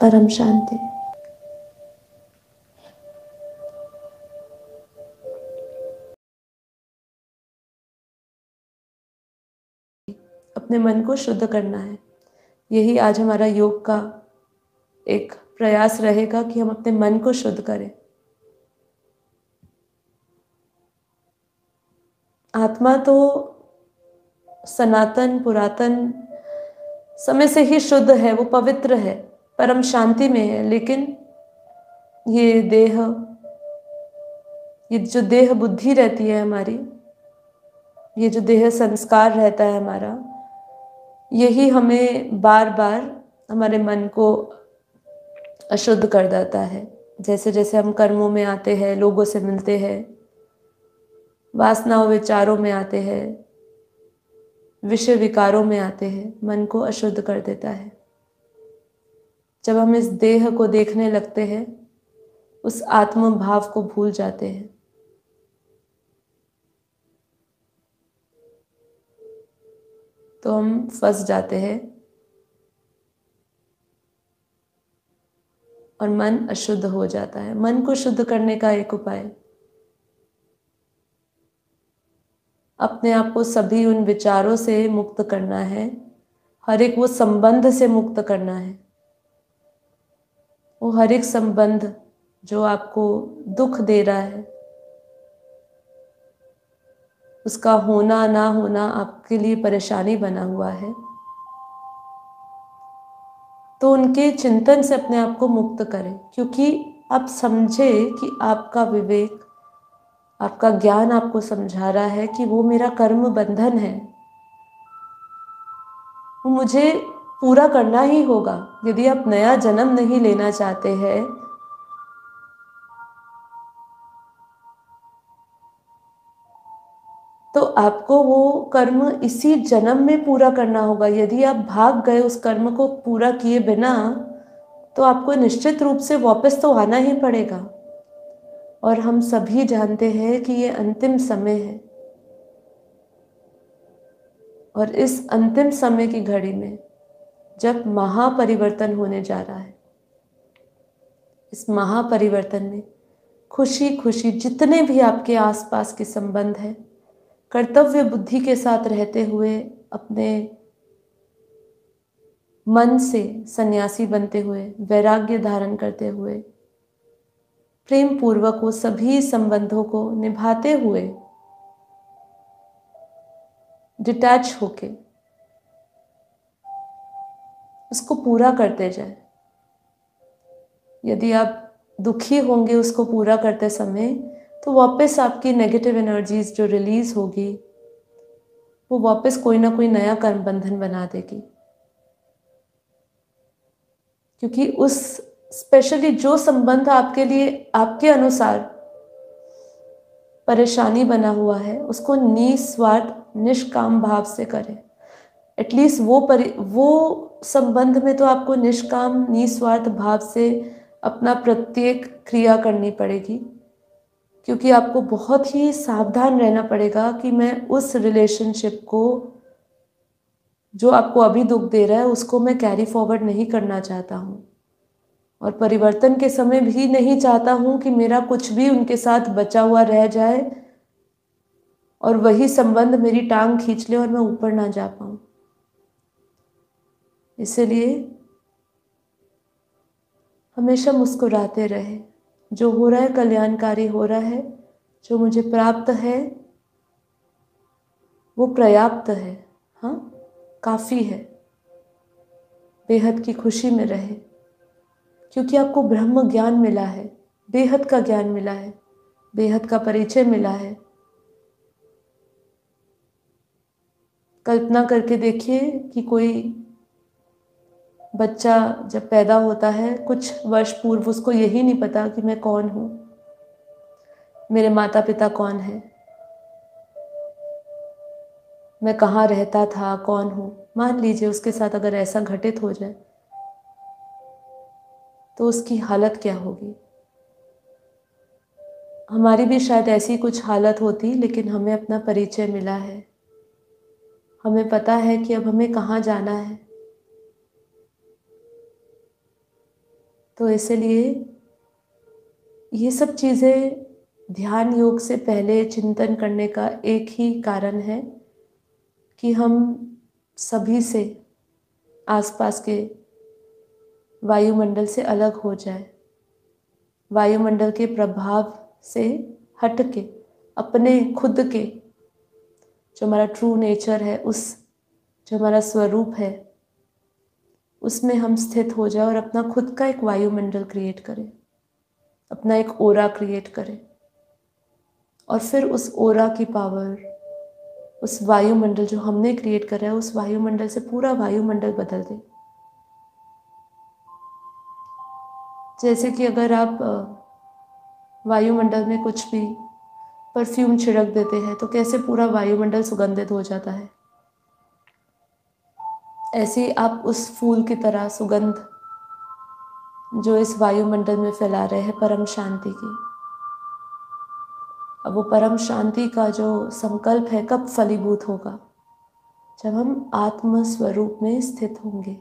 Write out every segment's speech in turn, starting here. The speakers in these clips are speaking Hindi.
परम शांति। अपने मन को शुद्ध करना है, यही आज हमारा योग का एक प्रयास रहेगा कि हम अपने मन को शुद्ध करें। आत्मा तो सनातन पुरातन समय से ही शुद्ध है, वो पवित्र है, परम शांति में है। लेकिन ये देह, ये जो देह बुद्धि रहती है हमारी, ये जो देह संस्कार रहता है हमारा, यही हमें बार बार हमारे मन को अशुद्ध कर देता है। जैसे जैसे हम कर्मों में आते हैं, लोगों से मिलते हैं, वासनाओं विचारों में आते हैं, विषय विकारों में आते हैं, मन को अशुद्ध कर देता है। जब हम इस देह को देखने लगते हैं, उस आत्म भाव को भूल जाते हैं। तो हम फंस जाते हैं और मन अशुद्ध हो जाता है। मन को शुद्ध करने का एक उपाय, अपने आप को सभी उन विचारों से मुक्त करना है, हर एक वो संबंध से मुक्त करना है। वो हर एक संबंध जो आपको दुख दे रहा है, उसका होना ना होना आपके लिए परेशानी बना हुआ है, तो उनके चिंतन से अपने आप को मुक्त करें। क्योंकि आप समझे कि आपका विवेक, आपका ज्ञान आपको समझा रहा है कि वो मेरा कर्म बंधन है, वो मुझे पूरा करना ही होगा। यदि आप नया जन्म नहीं लेना चाहते हैं, तो आपको वो कर्म इसी जन्म में पूरा करना होगा। यदि आप भाग गए उस कर्म को पूरा किए बिना, तो आपको निश्चित रूप से वापस तो आना ही पड़ेगा। और हम सभी जानते हैं कि ये अंतिम समय है, और इस अंतिम समय की घड़ी में जब महापरिवर्तन होने जा रहा है, इस महापरिवर्तन में खुशी खुशी जितने भी आपके आसपास के संबंध हैं, कर्तव्य बुद्धि के साथ रहते हुए, अपने मन से सन्यासी बनते हुए, वैराग्य धारण करते हुए, प्रेम पूर्वक वो सभी संबंधों को निभाते हुए, डिटैच होके उसको पूरा करते जाए। यदि आप दुखी होंगे उसको पूरा करते समय, तो वापस आपकी नेगेटिव एनर्जीज जो रिलीज होगी, वो वापस कोई ना कोई नया कर्म बंधन बना देगी। क्योंकि उस स्पेशली जो संबंध आपके लिए, आपके अनुसार परेशानी बना हुआ है, उसको निस्वार्थ निष्काम भाव से करें। एटलीस्ट वो संबंध में तो आपको निष्काम निस्वार्थ भाव से अपना प्रत्येक क्रिया करनी पड़ेगी। क्योंकि आपको बहुत ही सावधान रहना पड़ेगा कि मैं उस रिलेशनशिप को, जो आपको अभी दुख दे रहा है, उसको मैं कैरी फॉरवर्ड नहीं करना चाहता हूँ। और परिवर्तन के समय भी नहीं चाहता हूँ कि मेरा कुछ भी उनके साथ बचा हुआ रह जाए और वही संबंध मेरी टांग खींच ले और मैं ऊपर ना जा पाऊँ। इसलिए हमेशा मुस्कुराते रहे। जो हो रहा है कल्याणकारी हो रहा है, जो मुझे प्राप्त है वो पर्याप्त है, हाँ काफ़ी है। बेहद की खुशी में रहे, क्योंकि आपको ब्रह्म ज्ञान मिला है, बेहद का ज्ञान मिला है, बेहद का परिचय मिला है। कल्पना करके देखिए कि कोई बच्चा जब पैदा होता है, कुछ वर्ष पूर्व उसको यही नहीं पता कि मैं कौन हूँ, मेरे माता पिता कौन है, मैं कहाँ रहता था, कौन हूँ। मान लीजिए उसके साथ अगर ऐसा घटित हो जाए, तो उसकी हालत क्या होगी। हमारी भी शायद ऐसी कुछ हालत होती, लेकिन हमें अपना परिचय मिला है, हमें पता है कि अब हमें कहाँ जाना है। तो इसलिए ये सब चीज़ें ध्यान योग से पहले चिंतन करने का एक ही कारण है कि हम सभी से, आसपास के वायुमंडल से अलग हो जाए, वायुमंडल के प्रभाव से हट के अपने खुद के जो हमारा ट्रू नेचर है, उस जो हमारा स्वरूप है, उसमें हम स्थित हो जाए और अपना खुद का एक वायुमंडल क्रिएट करें, अपना एक ओरा क्रिएट करें। और फिर उस ओरा की पावर, उस वायुमंडल जो हमने क्रिएट करा है, उस वायुमंडल से पूरा वायुमंडल बदल दे। जैसे कि अगर आप वायुमंडल में कुछ भी परफ्यूम छिड़क देते हैं तो कैसे पूरा वायुमंडल सुगंधित हो जाता है, ऐसे ही आप उस फूल की तरह सुगंध जो इस वायुमंडल में फैला रहे हैं परम शांति की, अब वो परम शांति का जो संकल्प है कब फलीभूत होगा? जब हम आत्म स्वरूप में स्थित होंगे,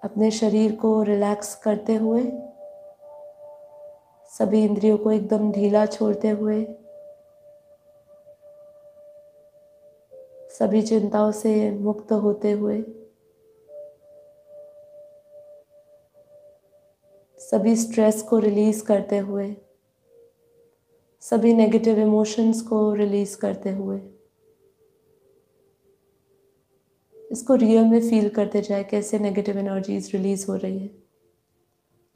अपने शरीर को रिलैक्स करते हुए, सभी इंद्रियों को एकदम ढीला छोड़ते हुए, सभी चिंताओं से मुक्त होते हुए, सभी स्ट्रेस को रिलीज करते हुए, सभी नेगेटिव इमोशंस को रिलीज करते हुए, इसको रियल में फील करते जाए कैसे नेगेटिव एनर्जीज रिलीज हो रही है।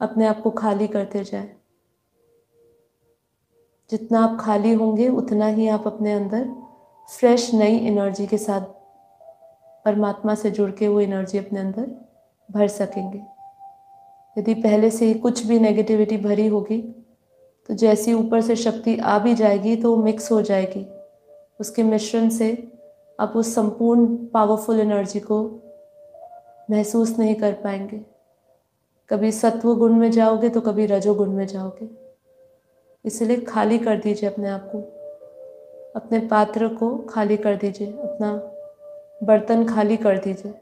अपने आप को खाली करते जाए। जितना आप खाली होंगे उतना ही आप अपने अंदर फ्रेश नई एनर्जी के साथ परमात्मा से जुड़ के वो एनर्जी अपने अंदर भर सकेंगे। यदि पहले से ही कुछ भी नेगेटिविटी भरी होगी तो जैसी ऊपर से शक्ति आ भी जाएगी तो वो मिक्स हो जाएगी, उसके मिश्रण से आप उस संपूर्ण पावरफुल एनर्जी को महसूस नहीं कर पाएंगे। कभी सत्व गुण में जाओगे तो कभी रजोगुण में जाओगे। इसलिए खाली कर दीजिए अपने आप को, अपने पात्र को खाली कर दीजिए, अपना बर्तन खाली कर दीजिए।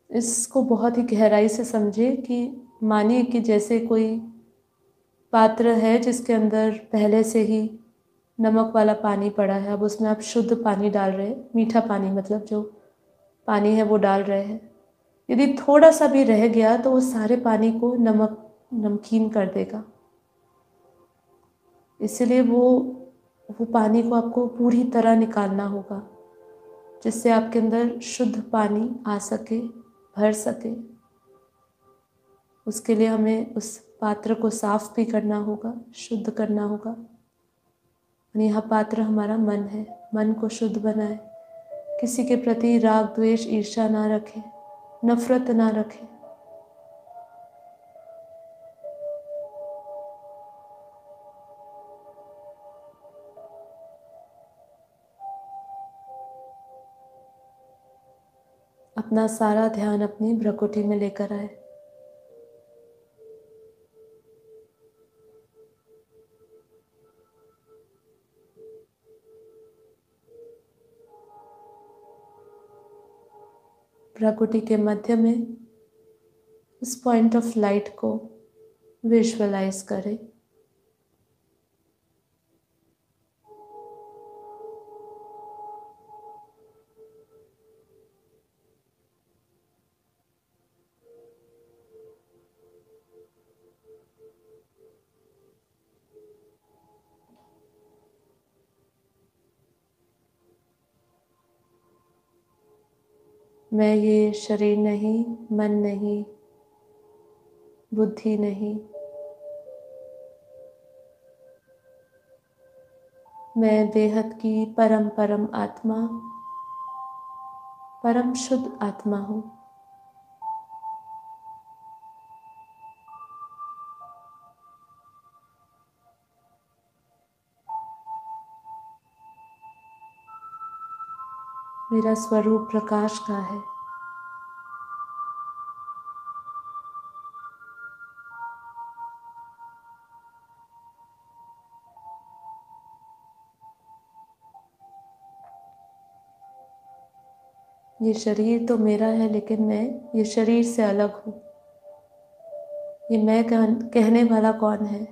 इसको बहुत ही गहराई से समझिए कि मानिए कि जैसे कोई पात्र है जिसके अंदर पहले से ही नमक वाला पानी पड़ा है, अब उसमें आप शुद्ध पानी डाल रहे हैं, मीठा पानी मतलब जो पानी है वो डाल रहे हैं। यदि थोड़ा सा भी रह गया तो वो सारे पानी को नमकीन कर देगा। इसलिए वो पानी को आपको पूरी तरह निकालना होगा जिससे आपके अंदर शुद्ध पानी आ सके, भर सके। उसके लिए हमें उस पात्र को साफ भी करना होगा, शुद्ध करना होगा। और यह पात्र हमारा मन है, मन को शुद्ध बनाए, किसी के प्रति राग द्वेष ईर्ष्या ना रखें, नफरत ना रखें। अपना सारा ध्यान अपनी भ्रकुटी में लेकर आए। भ्रकुटी के मध्य में उस पॉइंट ऑफ लाइट को विजुअलाइज करें। मैं ये शरीर नहीं, मन नहीं, बुद्धि नहीं, मैं बेहद की परम परम आत्मा, परम शुद्ध आत्मा हूँ। मेरा स्वरूप प्रकाश का है। ये शरीर तो मेरा है, लेकिन मैं ये शरीर से अलग हूँ। ये मैं कहने वाला कौन है?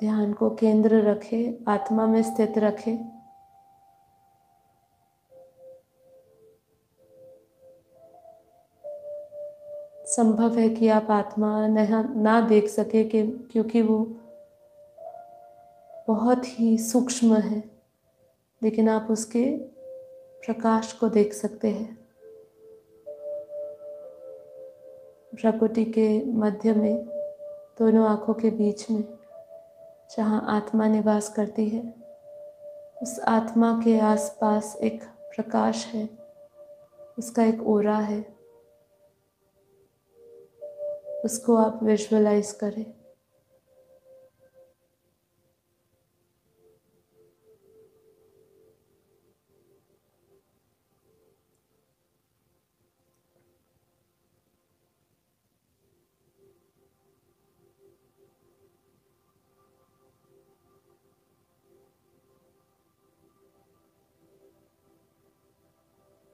ध्यान को केंद्र रखें, आत्मा में स्थित रखें। संभव है कि आप आत्मा ना देख सके क्योंकि वो बहुत ही सूक्ष्म है, लेकिन आप उसके प्रकाश को देख सकते हैं। प्रकृति के मध्य में, दोनों आँखों के बीच में, जहाँ आत्मा निवास करती है, उस आत्मा के आसपास एक प्रकाश है, उसका एक ओरा है। उसको आप विजुअलाइज करें।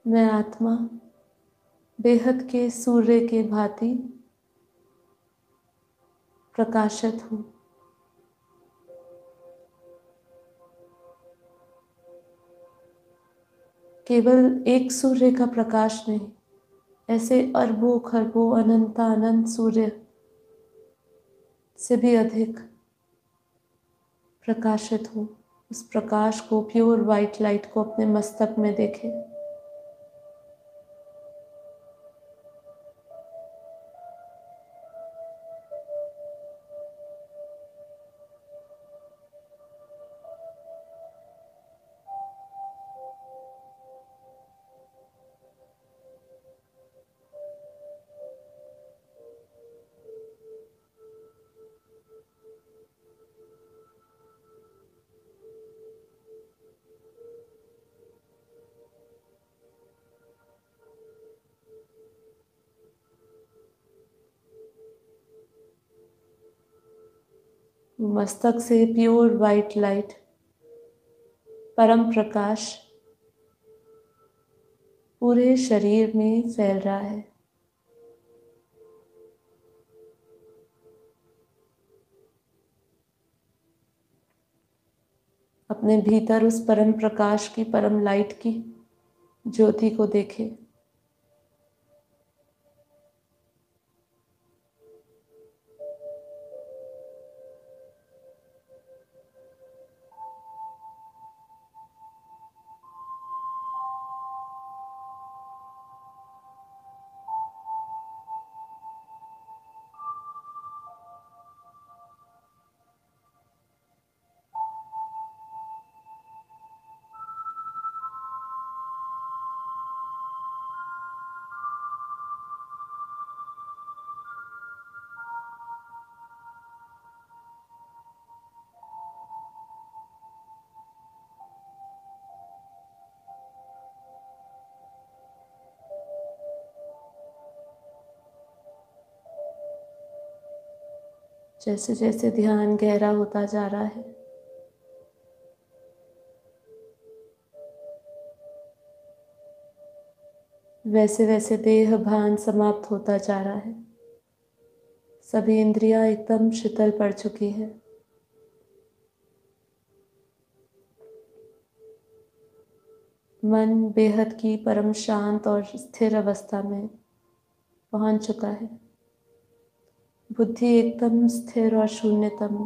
मैं आत्मा बेहद के सूर्य के भांति प्रकाशित हूँ। केवल एक सूर्य का प्रकाश नहीं, ऐसे अरबों खरबों अनंत अनंत सूर्य से भी अधिक प्रकाशित हूँ। उस प्रकाश को, प्योर वाइट लाइट को अपने मस्तक में देखें। मस्तक से प्योर वाइट लाइट, परम प्रकाश पूरे शरीर में फैल रहा है। अपने भीतर उस परम प्रकाश की, परम लाइट की ज्योति को देखें। जैसे जैसे ध्यान गहरा होता जा रहा है, वैसे वैसे देह भान समाप्त होता जा रहा है। सभी इंद्रियां एकदम शीतल पड़ चुकी है। मन बेहद की परम शांत और स्थिर अवस्था में पहुंच चुका है। बुद्धि एकदम स्थिर और शून्यतम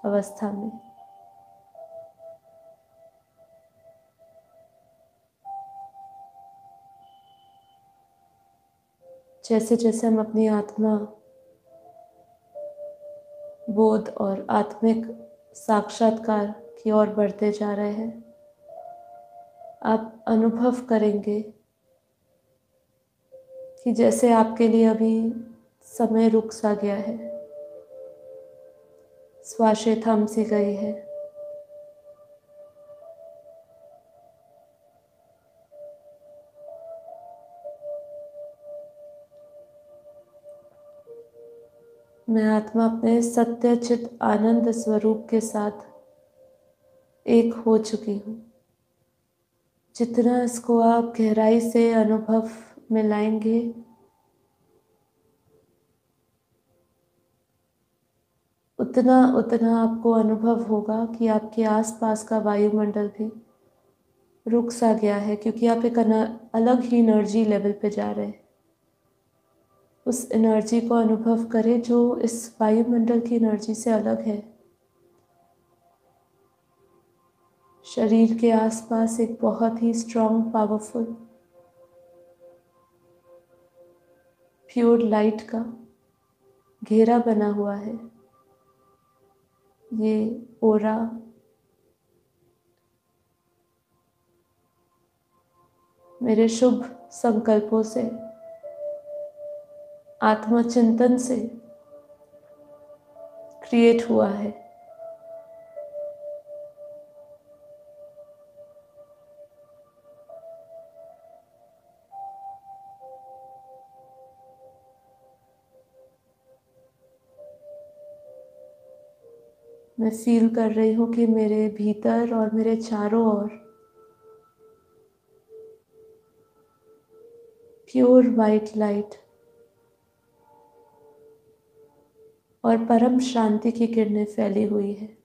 अवस्था में। जैसे जैसे हम अपनी आत्मा बोध और आत्मिक साक्षात्कार की ओर बढ़ते जा रहे हैं, आप अनुभव करेंगे कि जैसे आपके लिए अभी समय रुक सा गया है, श्वासें थम सी गई है। मैं आत्मा अपने सत्य चित आनंद स्वरूप के साथ एक हो चुकी हूँ। जितना इसको आप गहराई से अनुभव में लाएंगे, उतना उतना आपको अनुभव होगा कि आपके आसपास का वायुमंडल भी रुक सा गया है, क्योंकि आप एक अलग ही एनर्जी लेवल पे जा रहे हैं। उस एनर्जी को अनुभव करें जो इस वायुमंडल की एनर्जी से अलग है। शरीर के आसपास एक बहुत ही स्ट्रॉन्ग, पावरफुल, प्योर लाइट का घेरा बना हुआ है। ये ओरा मेरे शुभ संकल्पों से, आत्मचिंतन से क्रिएट हुआ है। मैं फील कर रही हूँ कि मेरे भीतर और मेरे चारों ओर प्योर वाइट लाइट और परम शांति की किरणें फैली हुई है।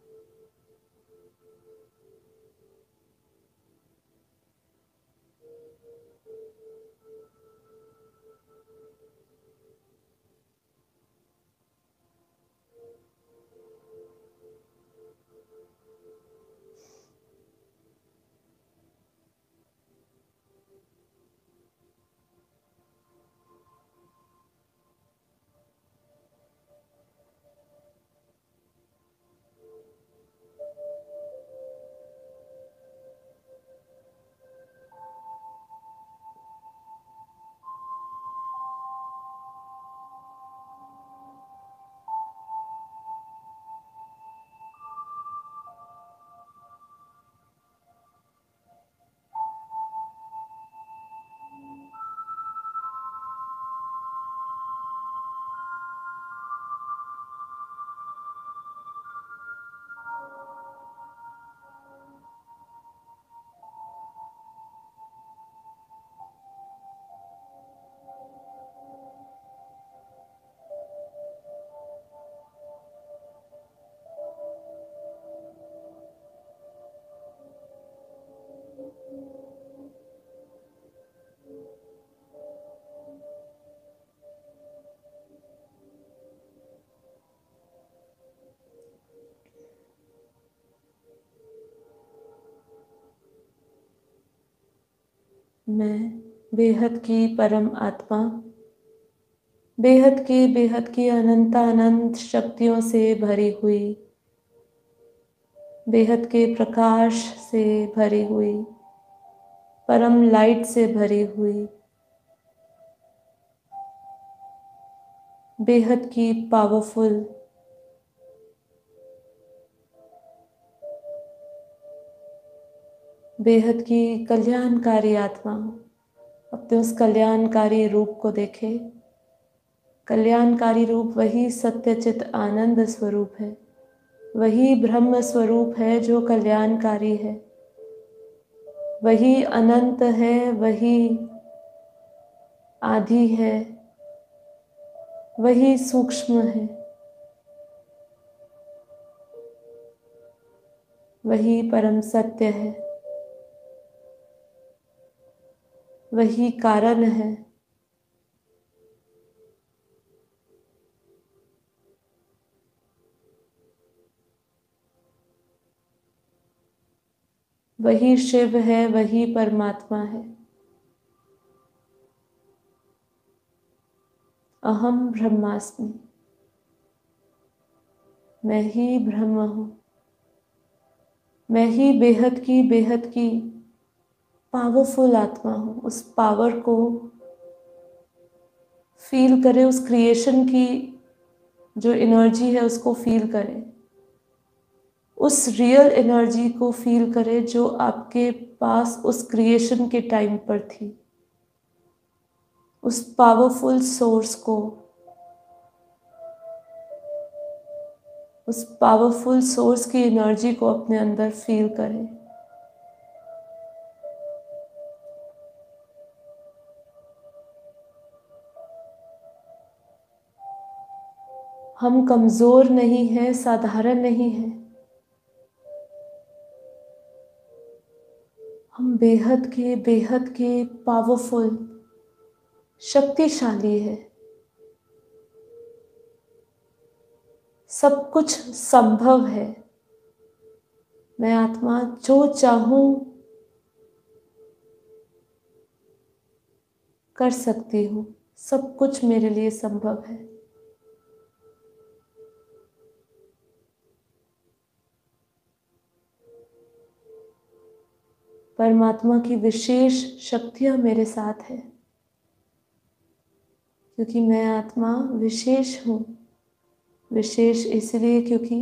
मैं बेहद की परम आत्मा, बेहद की अनंत अनंत शक्तियों से भरी हुई, बेहद के प्रकाश से भरी हुई, परम लाइट से भरी हुई, बेहद की पावरफुल, बेहद की कल्याणकारी आत्मा हूँ। अपने उस कल्याणकारी रूप को देखें। कल्याणकारी रूप वही सत्यचित आनंद स्वरूप है, वही ब्रह्म स्वरूप है जो कल्याणकारी है, वही अनंत है, वही आदि है, वही सूक्ष्म है, वही परम सत्य है, वही कारण है। वही शिव है, वही परमात्मा है। अहम ब्रह्मास्मि, मैं ही ब्रह्म हूँ, मैं ही बेहद की पावरफुल आत्मा हूँ। उस पावर को फील करें, उस क्रिएशन की जो एनर्जी है उसको फील करें, उस रियल एनर्जी को फील करें जो आपके पास उस क्रिएशन के टाइम पर थी। उस पावरफुल सोर्स को, उस पावरफुल सोर्स की एनर्जी को अपने अंदर फील करें। हम कमज़ोर नहीं हैं, साधारण नहीं हैं, हम बेहद के पावरफुल, शक्तिशाली है। सब कुछ संभव है। मैं आत्मा जो चाहूं कर सकती हूँ। सब कुछ मेरे लिए संभव है। परमात्मा की विशेष शक्तियाँ मेरे साथ है, क्योंकि मैं आत्मा विशेष हूँ। विशेष इसलिए क्योंकि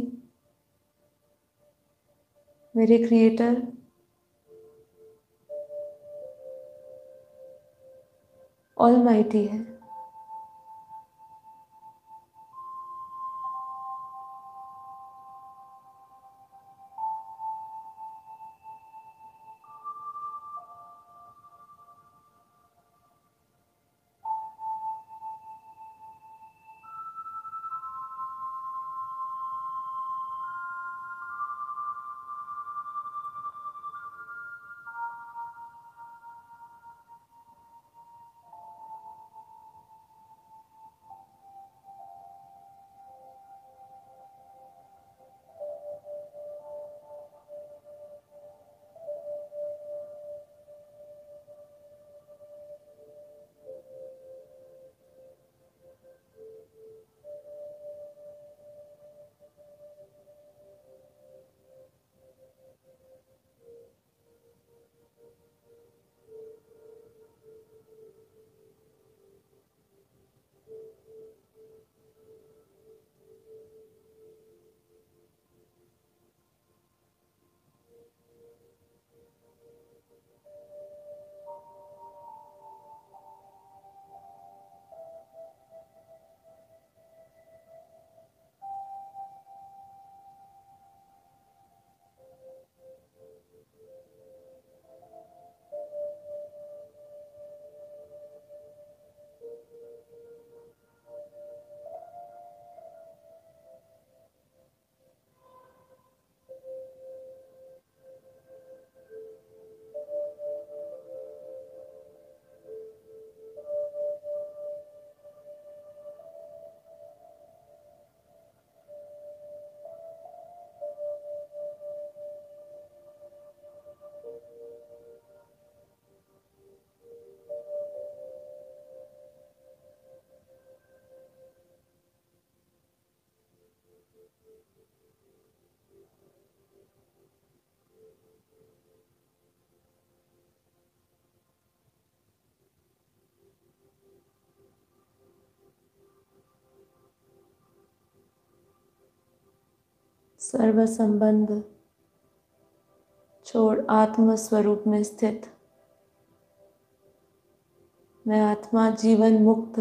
मेरे क्रिएटर ऑलमाइटी है। सर्व संबंध छोड़ आत्म स्वरूप में स्थित मैं आत्मा जीवन मुक्त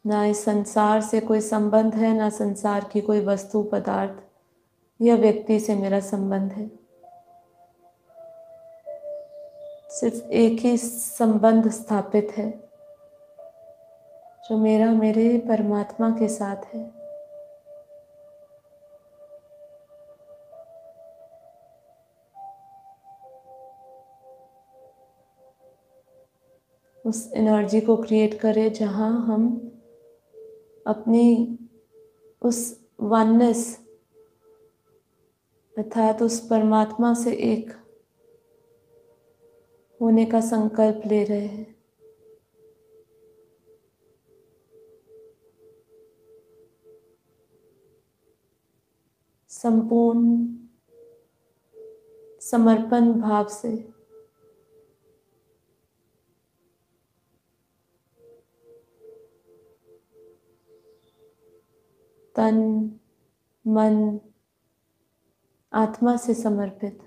ना इस संसार से कोई संबंध है, ना संसार की कोई वस्तु पदार्थ या व्यक्ति से मेरा संबंध है। सिर्फ एक ही संबंध स्थापित है जो मेरा मेरे परमात्मा के साथ है। उस एनर्जी को क्रिएट करें जहाँ हम अपनी उस वननेस अर्थात उस परमात्मा से एक होने का संकल्प ले रहे हैं। संपूर्ण समर्पण भाव से तन मन आत्मा से समर्पित,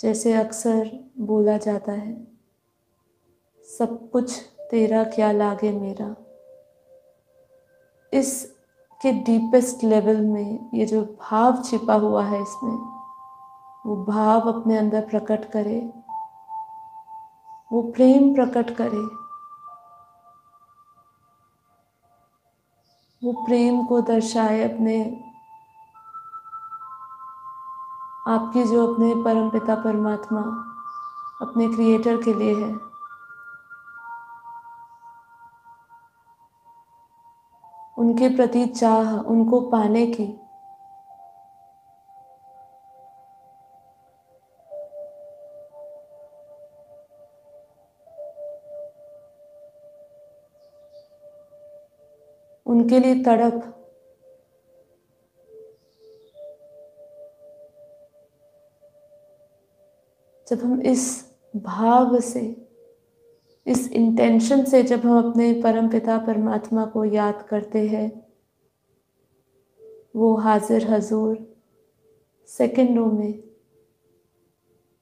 जैसे अक्सर बोला जाता है, सब कुछ तेरा क्या लागे मेरा। इस के डीपेस्ट लेवल में ये जो भाव छिपा हुआ है इसमें, वो भाव अपने अंदर प्रकट करे, वो प्रेम प्रकट करे, वो प्रेम को दर्शाए अपने आपकी जो अपने परमपिता परमात्मा अपने क्रिएटर के लिए है। उनके प्रति चाह, उनको पाने की, उनके लिए तड़प, जब हम इस भाव से, इस इंटेंशन से जब हम अपने परमपिता परमात्मा को याद करते हैं, वो हाजिर हजूर सेकंडों में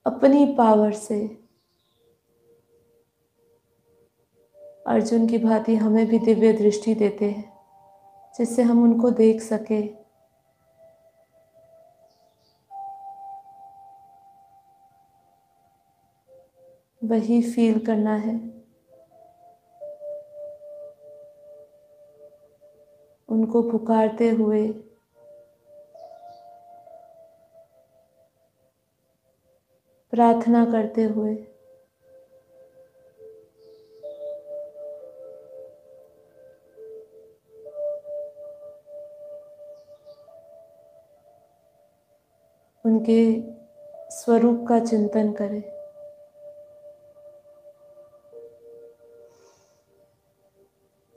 अपनी पावर से अर्जुन की भांति हमें भी दिव्य दृष्टि देते हैं, जिससे हम उनको देख सके। वही फील करना है, उनको पुकारते हुए, प्रार्थना करते हुए, उनके स्वरूप का चिंतन करें।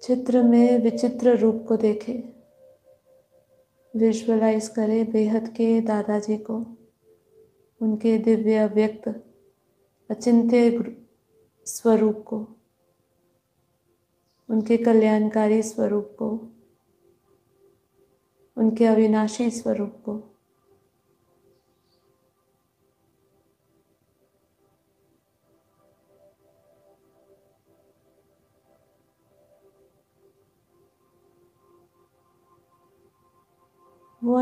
चित्र में विचित्र रूप को देखें, विजुअलाइज करें बेहद के दादाजी को, उनके दिव्य अव्यक्त अचिंत्य स्वरूप को, उनके कल्याणकारी स्वरूप को, उनके अविनाशी स्वरूप को। वो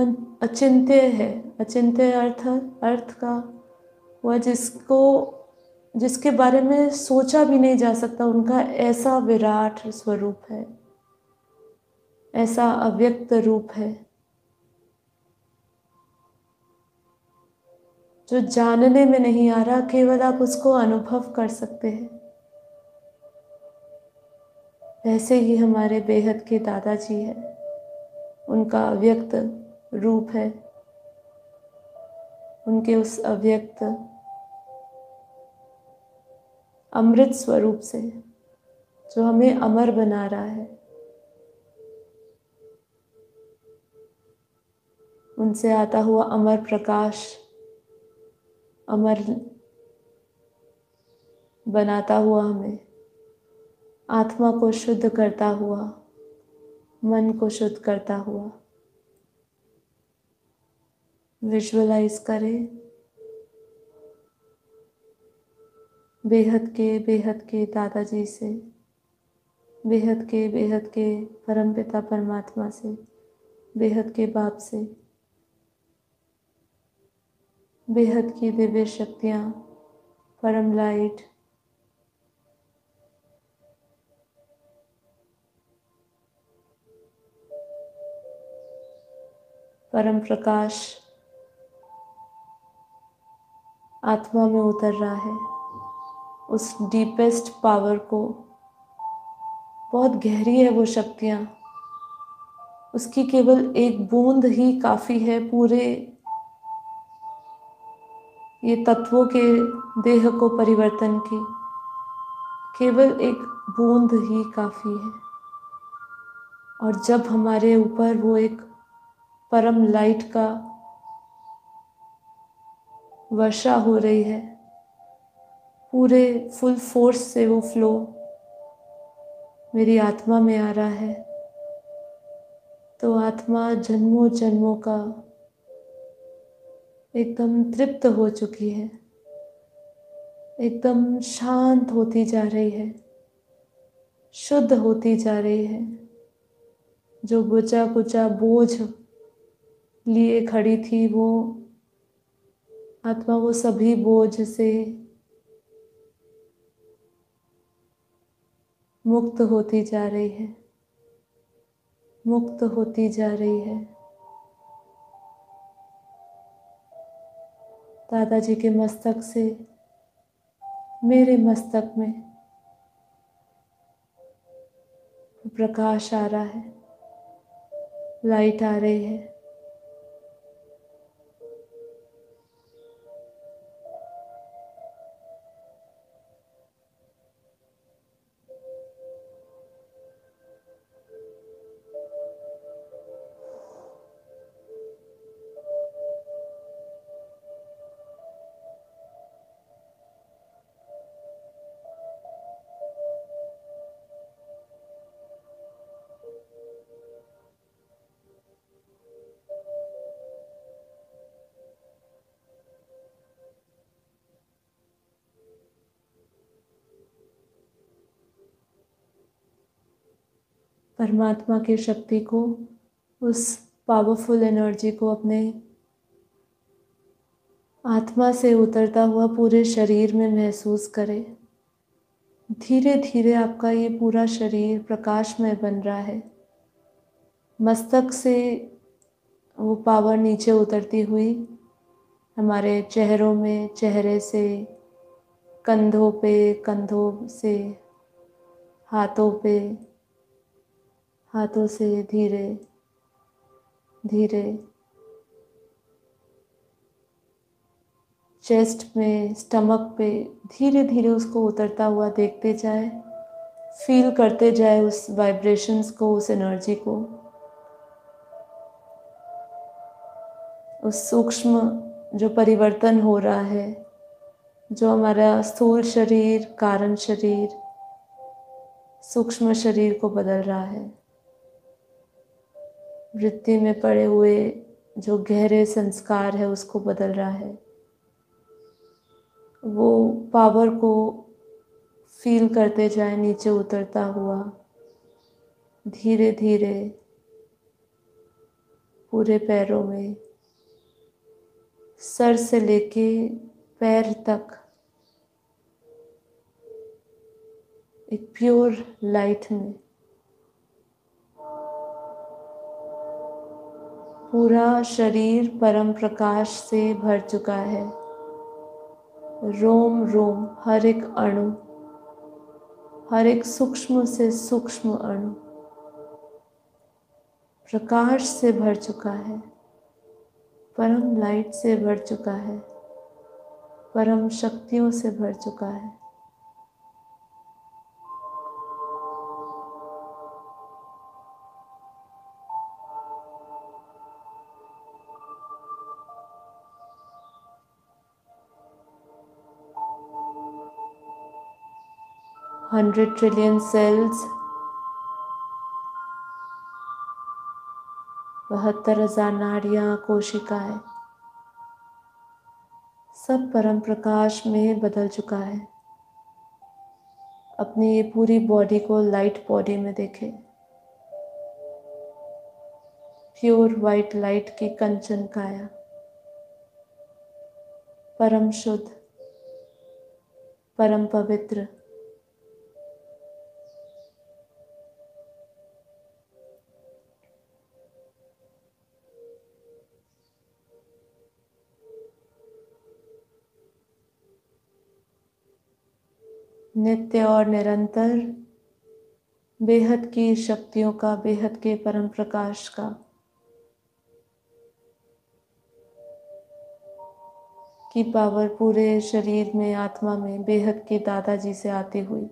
अचिंत्य है। अचिंत्य अर्थ का वह जिसके बारे में सोचा भी नहीं जा सकता, उनका ऐसा विराट स्वरूप है, ऐसा अव्यक्त रूप है, जो जानने में नहीं आ रहा, केवल आप उसको अनुभव कर सकते हैं। ऐसे ही हमारे बेहद के दादाजी है, उनका अव्यक्त रूप है, उनके उस अव्यक्त अमृत स्वरूप से जो हमें अमर बना रहा है, उनसे आता हुआ अमर प्रकाश, अमर बनाता हुआ हमें, आत्मा को शुद्ध करता हुआ, मन को शुद्ध करता हुआ विजुअलाइज करें। बेहद के दादाजी से, बेहद के परमपिता परमात्मा से, बेहद के बाप से, बेहद की दिव्य शक्तियाँ, परम लाइट, परम प्रकाश आत्मा में उतर रहा है। उस डीपेस्ट पावर को बहुत गहरी है वो शक्तियाँ। उसकी केवल एक बूंद ही काफ़ी है पूरे ये तत्वों के देह को परिवर्तन की। केवल एक बूंद ही काफ़ी है। और जब हमारे ऊपर वो एक परम लाइट का वर्षा हो रही है, पूरे फुल फोर्स से वो फ्लो मेरी आत्मा में आ रहा है, तो आत्मा जन्मों जन्मों का एकदम तृप्त हो चुकी है, एकदम शांत होती जा रही है, शुद्ध होती जा रही है। जो बुझा बुझा बोझ लिए खड़ी थी वो आत्मा वो सभी बोझ से मुक्त होती जा रही है, मुक्त होती जा रही है। दादाजी के मस्तक से मेरे मस्तक में प्रकाश आ रहा है, लाइट आ रही है। परमात्मा की शक्ति को, उस पावरफुल एनर्जी को अपने आत्मा से उतरता हुआ पूरे शरीर में महसूस करें। धीरे धीरे आपका ये पूरा शरीर प्रकाशमय बन रहा है। मस्तक से वो पावर नीचे उतरती हुई हमारे चेहरों में, चेहरे से कंधों पे, कंधों से हाथों पे, हाथों से धीरे धीरे चेस्ट में, स्टमक पे धीरे धीरे उसको उतरता हुआ देखते जाए, फील करते जाए उस वाइब्रेशंस को, उस एनर्जी को, उस सूक्ष्म जो परिवर्तन हो रहा है, जो हमारा स्थूल शरीर, कारण शरीर, सूक्ष्म शरीर को बदल रहा है। वृत्ति में पड़े हुए जो गहरे संस्कार है उसको बदल रहा है। वो पावर को फील करते जाए नीचे उतरता हुआ, धीरे धीरे पूरे पैरों में, सर से लेके पैर तक एक प्योर लाइट में पूरा शरीर परम प्रकाश से भर चुका है। रोम रोम, हर एक अणु, हर एक सूक्ष्म से सूक्ष्म अणु प्रकाश से भर चुका है, परम लाइट से भर चुका है, परम शक्तियों से भर चुका है। 100 ट्रिलियन सेल्स, 72,000 नाड़ियाँ, कोशिकाएं, सब परम प्रकाश में बदल चुका है। अपनी ये पूरी बॉडी को लाइट बॉडी में देखें। प्योर वाइट लाइट की कंचन काया, परम शुद्ध, परम पवित्र। नित्य और निरंतर बेहद की शक्तियों का, बेहद के परम प्रकाश का, की पावर पूरे शरीर में, आत्मा में बेहद के दादाजी से आती हुई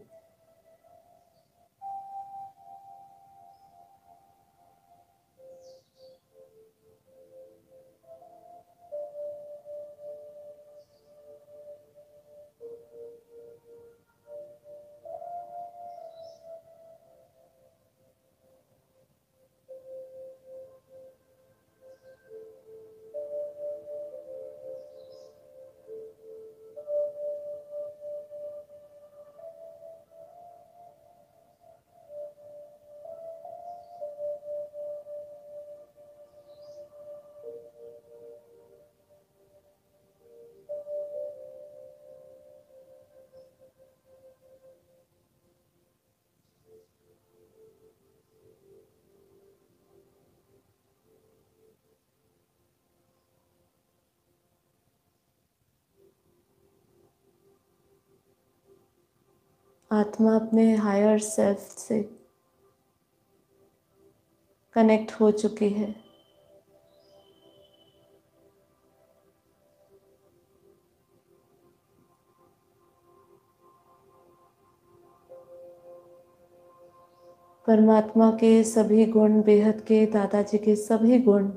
आत्मा अपने हायर सेल्फ से कनेक्ट हो चुकी है। परमात्मा के सभी गुण, बेहद के दादाजी के सभी गुण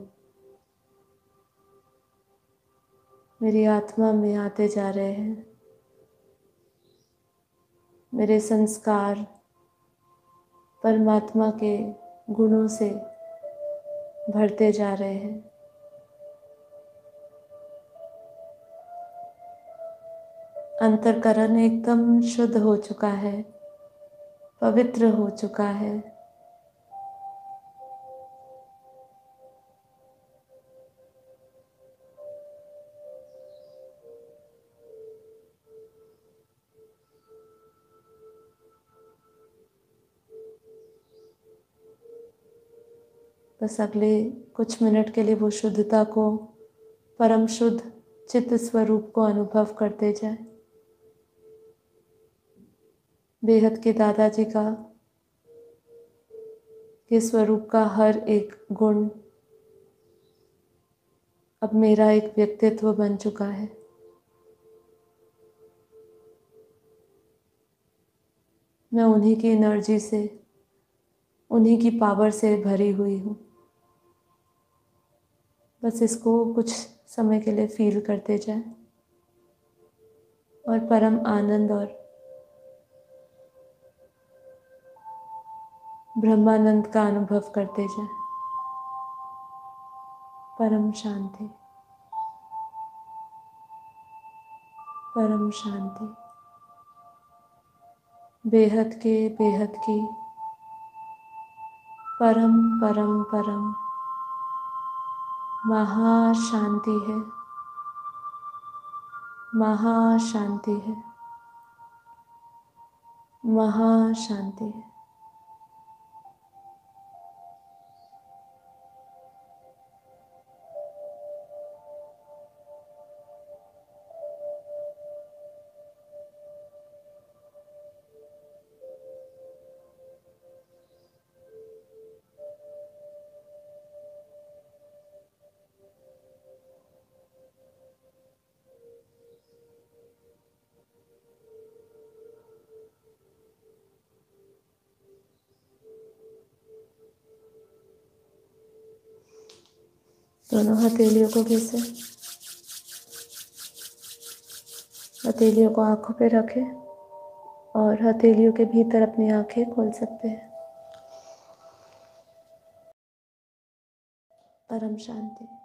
मेरी आत्मा में आते जा रहे हैं। मेरे संस्कार परमात्मा के गुणों से भरते जा रहे हैं। अंतःकरण एकदम शुद्ध हो चुका है, पवित्र हो चुका है। बस अगले कुछ मिनट के लिए वो शुद्धता को, परम शुद्ध चित्त स्वरूप को अनुभव करते जाए। बेहद के दादाजी का, के स्वरूप का हर एक गुण अब मेरा एक व्यक्तित्व बन चुका है। मैं उन्हीं की एनर्जी से, उन्हीं की पावर से भरी हुई हूँ। बस इसको कुछ समय के लिए फील करते जाएं और परम आनंद और ब्रह्मानंद का अनुभव करते जाएं। परम शांति, परम शांति। बेहद के, बेहद की परम परम परम महाशांति है, महाशांति है, महाशांति है। दोनों हथेलियों को घिसे, हथेलियों को आंखों पे रखें और हथेलियों के भीतर अपनी आंखें खोल सकते हैं। परम शांति।